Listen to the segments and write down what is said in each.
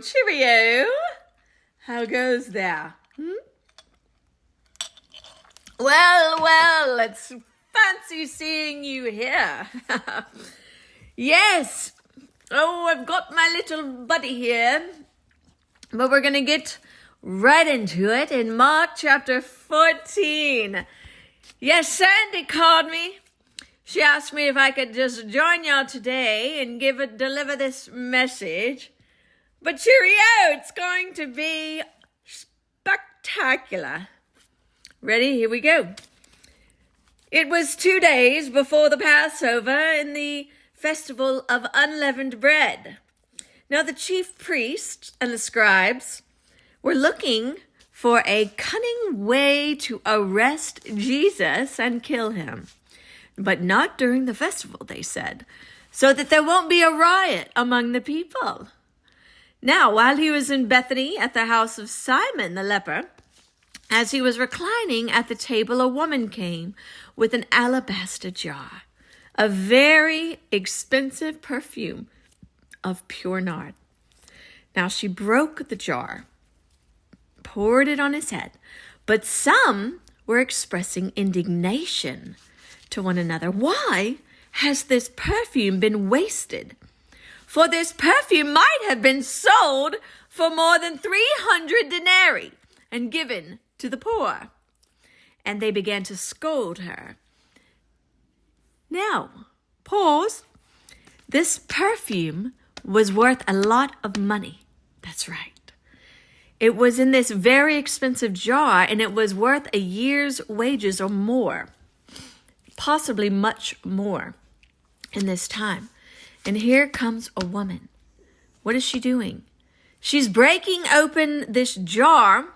cheerio. How goes there? Well, it's fancy seeing you here. Yes. Oh, I've got my little buddy here. But we're going to get right into it in Mark chapter 14. Yes, Sandy called me. She asked me if I could just join y'all today and deliver this message. But cheerio, it's going to be spectacular. Ready? Here we go. It was 2 days before the Passover in the festival of unleavened bread. Now the chief priests and the scribes were looking for a cunning way to arrest Jesus and kill him. But not during the festival, they said, so that there won't be a riot among the people. Now, while he was in Bethany at the house of Simon the leper, as he was reclining at the table, a woman came with an alabaster jar, a very expensive perfume of pure nard. Now she broke the jar, poured it on his head, but some were expressing indignation to one another. Why has this perfume been wasted? For this perfume might have been sold for more than 300 denarii and given to the poor. And they began to scold her. Now, pause. This perfume was worth a lot of money. That's right. It was in this very expensive jar, and it was worth a year's wages or more. Possibly much more in this time. And here comes a woman. What is she doing? She's breaking open this jar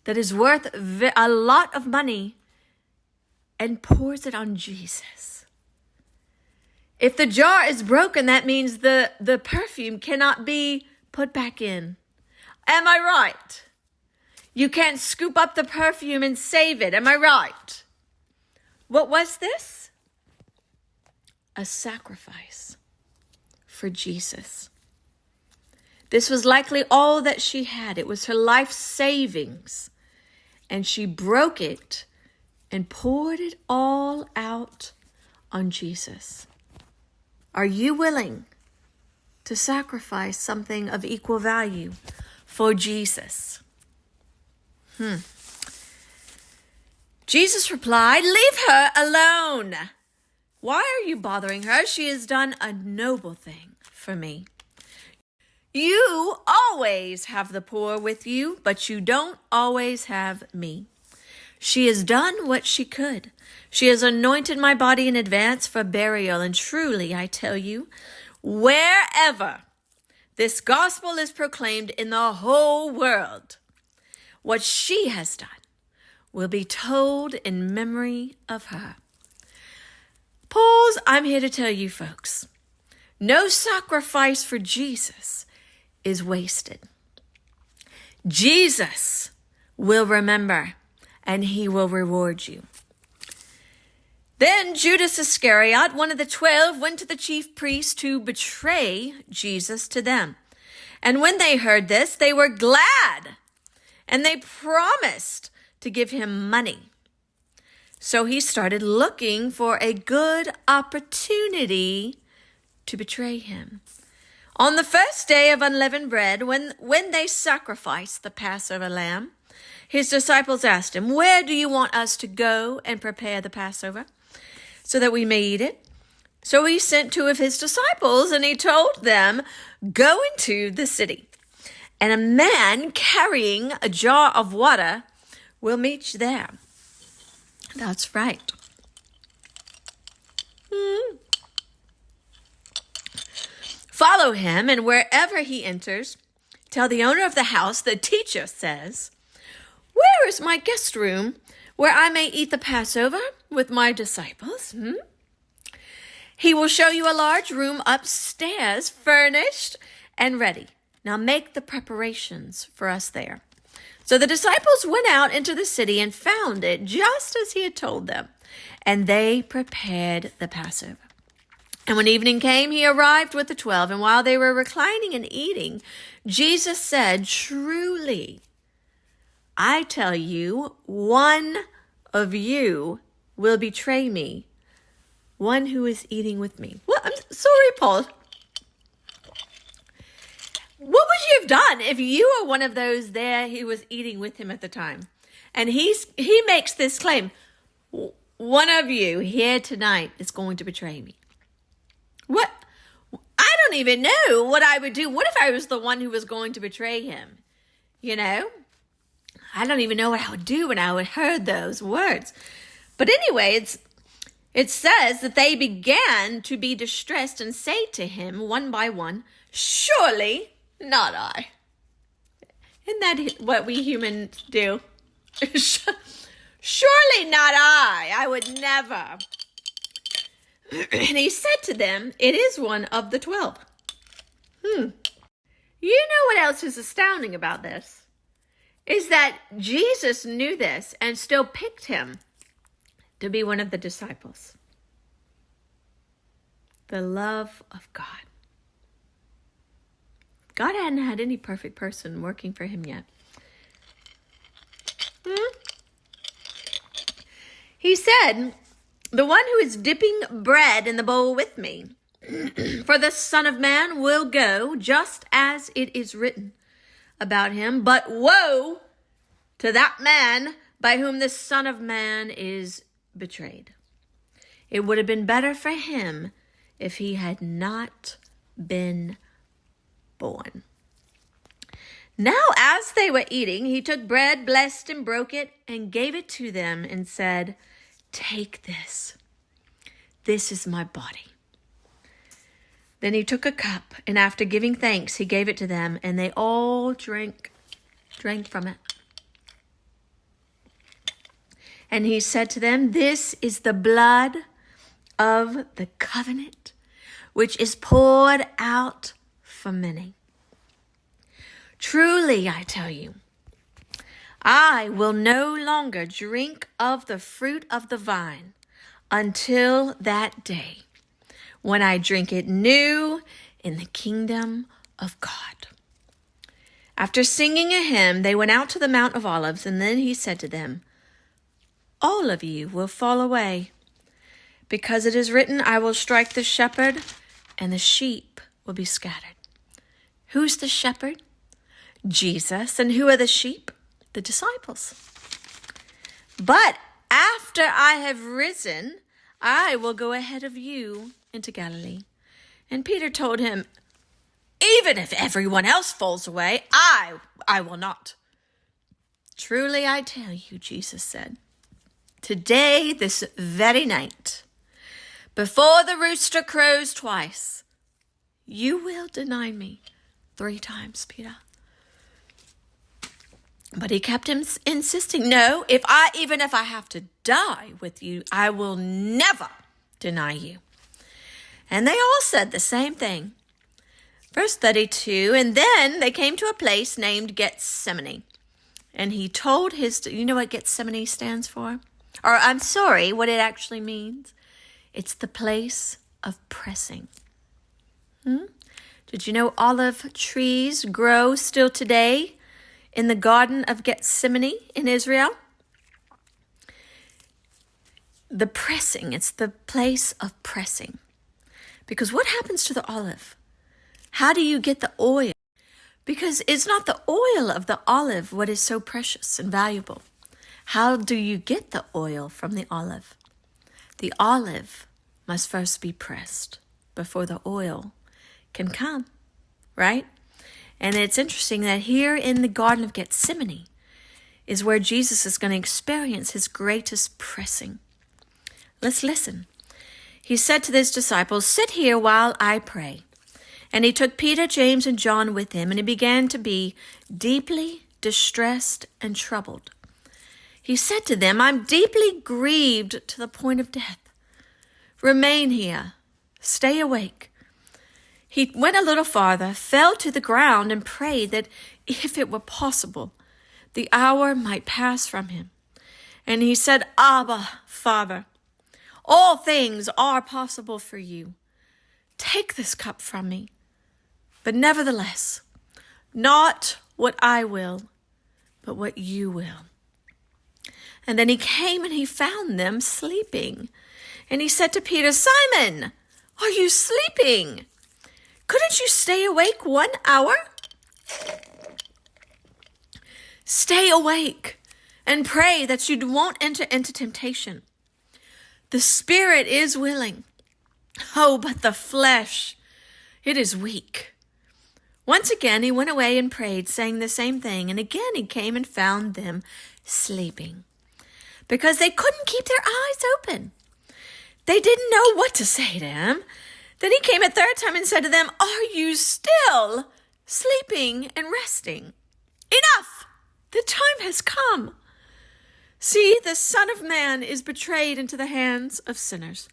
that is worth a lot of money and pours it on Jesus. If the jar is broken, that means the perfume cannot be put back in. Am I right? You can't scoop up the perfume and save it. Am I right? What was this? A sacrifice for Jesus. This was likely all that she had. It was her life savings. And she broke it and poured it all out on Jesus. Are you willing to sacrifice something of equal value for Jesus? Jesus replied, "Leave her alone. Why are you bothering her? She has done a noble thing for me. You always have the poor with you, but you don't always have me. She has done what she could. She has anointed my body in advance for burial, and truly, I tell you, wherever this gospel is proclaimed in the whole world, what she has done will be told in memory of her." Pause. I'm here to tell you, folks, no sacrifice for Jesus is wasted. Jesus will remember, and he will reward you. Then Judas Iscariot, one of the 12, went to the chief priests to betray Jesus to them. And when they heard this, they were glad, and they promised to give him money. So he started looking for a good opportunity to betray him. On the first day of unleavened bread, when they sacrificed the Passover lamb, his disciples asked him, "Where do you want us to go and prepare the Passover so that we may eat it?" So he sent 2 of his disciples, and he told them, "Go into the city, and a man carrying a jar of water will meet you there." That's right. Follow him, and wherever he enters, tell the owner of the house, "The teacher says, 'Where is my guest room where I may eat the Passover with my disciples?'" He will show you a large room upstairs, furnished and ready. Now make the preparations for us there. So the disciples went out into the city and found it just as he had told them, and they prepared the Passover. And when evening came, he arrived with the 12. And while they were reclining and eating, Jesus said, "Truly, I tell you, one of you will betray me, one who is eating with me." Well, I'm sorry, Paul. What would you have done if you were one of those there who was eating with him at the time? And he makes this claim, "One of you here tonight is going to betray me." What? I don't even know what I would do. What if I was the one who was going to betray him? You know? I don't even know what I would do when I would heard those words. But anyway, it says that they began to be distressed and say to him one by one, "Surely not I." Isn't that what we humans do? "Surely not I. I would never." And he said to them, "It is one of the 12. You know what else is astounding about this? Is that Jesus knew this and still picked him to be one of the disciples. The love of God. God hadn't had any perfect person working for him yet. He said, "The one who is dipping bread in the bowl with me, for the Son of Man will go just as it is written about him. But woe to that man by whom the Son of Man is betrayed. It would have been better for him if he had not been born." Now, as they were eating, he took bread, blessed and broke it, and gave it to them and said, "Take this. This is my body." Then he took a cup, and after giving thanks, he gave it to them, and they all drank from it. And he said to them, "This is the blood of the covenant, which is poured out for many. Truly, I tell you, I will no longer drink of the fruit of the vine until that day when I drink it new in the kingdom of God." After singing a hymn, they went out to the Mount of Olives, and then he said to them, "All of you will fall away, because it is written, I will strike the shepherd, and the sheep will be scattered." Who's the shepherd? Jesus. And who are the sheep? The disciples. "But after I have risen, I will go ahead of you into Galilee." And Peter told him, "Even if everyone else falls away, I will not." "Truly I tell you," Jesus said, "today, this very night, before the rooster crows twice, you will deny me 3 times, Peter." But he kept insisting, "No, even if I have to die with you, I will never deny you." And they all said the same thing. Verse 32, and then they came to a place named Gethsemane. And he told you know what Gethsemane stands for? Or I'm sorry, what it actually means? It's the place of pressing. Did you know olive trees grow still today in the Garden of Gethsemane in Israel? The pressing, it's the place of pressing. Because what happens to the olive? How do you get the oil? Because it's not the oil of the olive what is so precious and valuable. How do you get the oil from the olive? The olive must first be pressed before the oil can come, right? And it's interesting that here in the Garden of Gethsemane is where Jesus is going to experience his greatest pressing. Let's listen. He said to his disciples, "Sit here while I pray." And he took Peter, James, and John with him, and he began to be deeply distressed and troubled. He said to them, "I'm deeply grieved to the point of death. Remain here. Stay awake." He went a little farther, fell to the ground, and prayed that if it were possible, the hour might pass from him. And he said, "Abba, Father, all things are possible for you. take this cup from me. But nevertheless, not what I will, but what you will. And then he came and he found them sleeping. And he said to Peter, Simon, are you sleeping? Couldn't you stay awake 1 hour? Stay awake and pray that you won't enter into temptation. The spirit is willing. Oh, but the flesh, it is weak. Once again, he went away and prayed, saying the same thing. And again, he came and found them sleeping because they couldn't keep their eyes open. They didn't know what to say to him. Then he came a third time and said to them, are you still sleeping and resting? Enough! The time has come. See, the Son of Man is betrayed into the hands of sinners.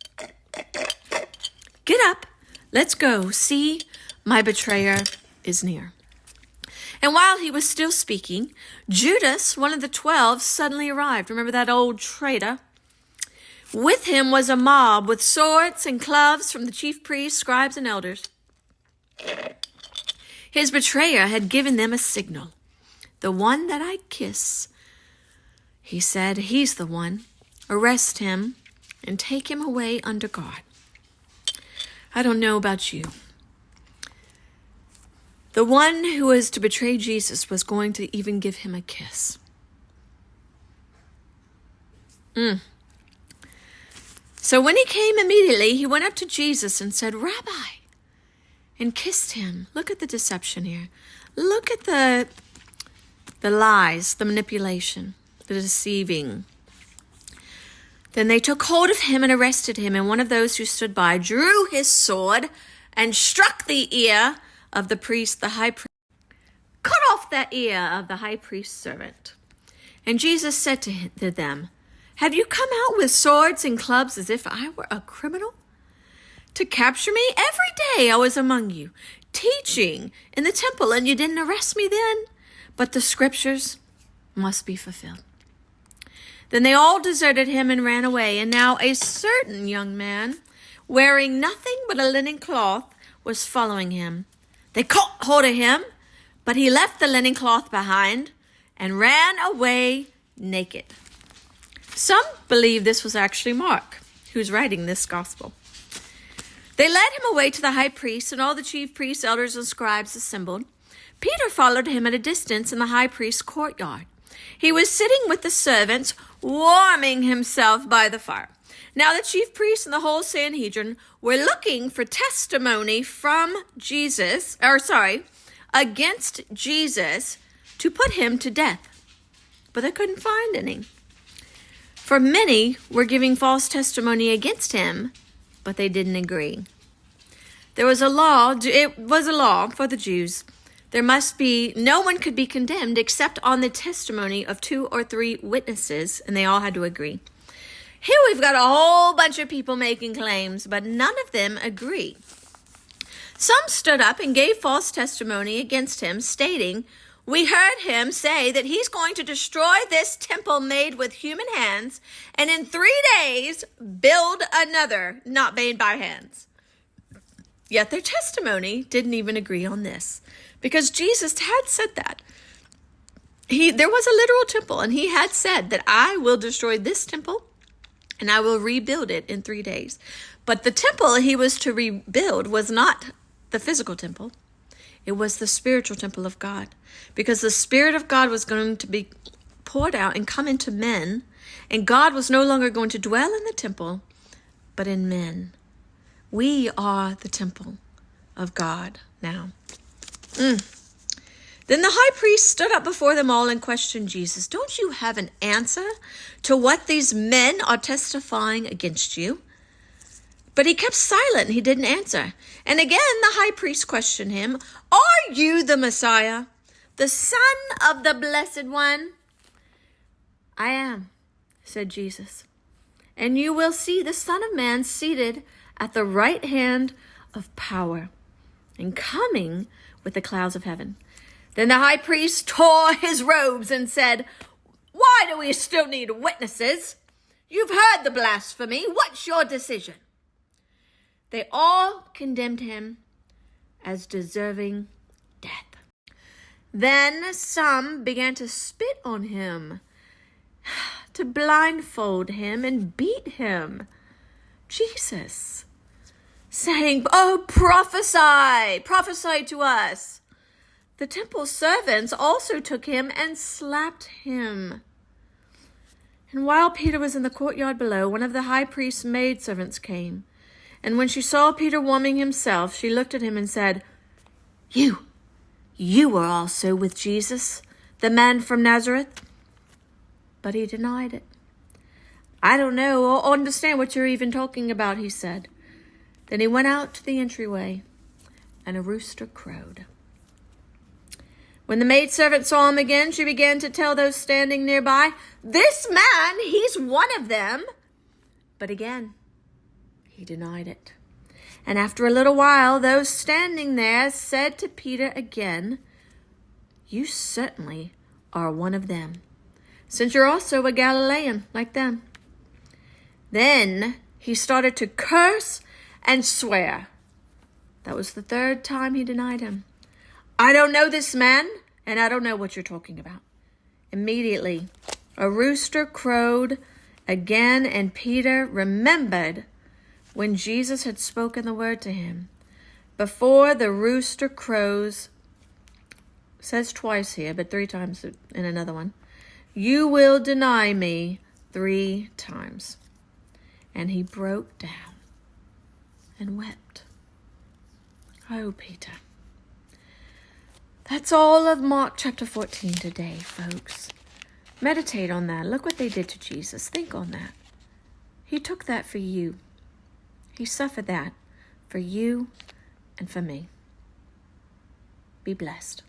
Get up, let's go. See, my betrayer is near. And while he was still speaking, Judas, one of the 12, suddenly arrived. Remember that old traitor? With him was a mob with swords and clubs from the chief priests, scribes, and elders. His betrayer had given them a signal. The one that I kiss, he said, he's the one. Arrest him and take him away under guard. I don't know about you. The one who was to betray Jesus was going to even give him a kiss. So when he came immediately, he went up to Jesus and said, Rabbi, and kissed him. Look at the deception here. Look at the lies, the manipulation, the deceiving. Then they took hold of him and arrested him, and one of those who stood by drew his sword and struck the ear of the priest, the high priest. Cut off that ear of the high priest's servant. And Jesus said to them, have you come out with swords and clubs as if I were a criminal? To capture me? Every day I was among you, teaching in the temple, and you didn't arrest me then? But the scriptures must be fulfilled. Then they all deserted him and ran away. And now a certain young man, wearing nothing but a linen cloth, was following him. They caught hold of him, but he left the linen cloth behind and ran away naked. Some believe this was actually Mark, who's writing this gospel. They led him away to the high priest, and all the chief priests, elders, and scribes assembled. Peter followed him at a distance in the high priest's courtyard. He was sitting with the servants, warming himself by the fire. Now the chief priests and the whole Sanhedrin were looking for testimony from against Jesus to put him to death. But they couldn't find any. For many were giving false testimony against him, but they didn't agree. It was a law for the Jews. No one could be condemned except on the testimony of 2 or 3 witnesses, and they all had to agree. Here we've got a whole bunch of people making claims, but none of them agree. Some stood up and gave false testimony against him, stating, we heard him say that he's going to destroy this temple made with human hands, and in 3 days build another not made by hands. Yet their testimony didn't even agree on this, because Jesus had said that. There was a literal temple, and he had said that I will destroy this temple and I will rebuild it in 3 days. But the temple he was to rebuild was not the physical temple. It was the spiritual temple of God, because the Spirit of God was going to be poured out and come into men, and God was no longer going to dwell in the temple, but in men. We are the temple of God now. Then the high priest stood up before them all and questioned Jesus. Don't you have an answer to what these men are testifying against you? But he kept silent. He didn't answer. And again, the high priest questioned him. Are you the Messiah, the Son of the Blessed One? I am, said Jesus. And you will see the Son of Man seated at the right hand of power and coming with the clouds of heaven. Then the high priest tore his robes and said, why do we still need witnesses? You've heard the blasphemy. What's your decision? They all condemned him as deserving death. Then some began to spit on him, to blindfold him and beat him. Jesus, saying, "Oh, prophesy to us." The temple servants also took him and slapped him. And while Peter was in the courtyard below, one of the high priest's maidservants came. And when she saw Peter warming himself, she looked at him and said, You were also with Jesus, the man from Nazareth." But he denied it. "I don't know or understand what you're even talking about," he said. Then he went out to the entryway, and a rooster crowed. When the maidservant saw him again, she began to tell those standing nearby, "This man, he's one of them." But again, he denied it. And after a little while, those standing there said to Peter again, "You certainly are one of them, since you're also a Galilean like them." Then he started to curse and swear. That was the third time he denied him. "I don't know this man, and I don't know what you're talking about." Immediately, a rooster crowed again, and Peter remembered when Jesus had spoken the word to him. "Before the rooster crows," says twice here, but 3 times in another one, "you will deny me 3 times. And he broke down and wept. Oh, Peter. That's all of Mark chapter 14 today, folks. Meditate on that. Look what they did to Jesus. Think on that. He took that for you. He suffered that for you and for me. Be blessed.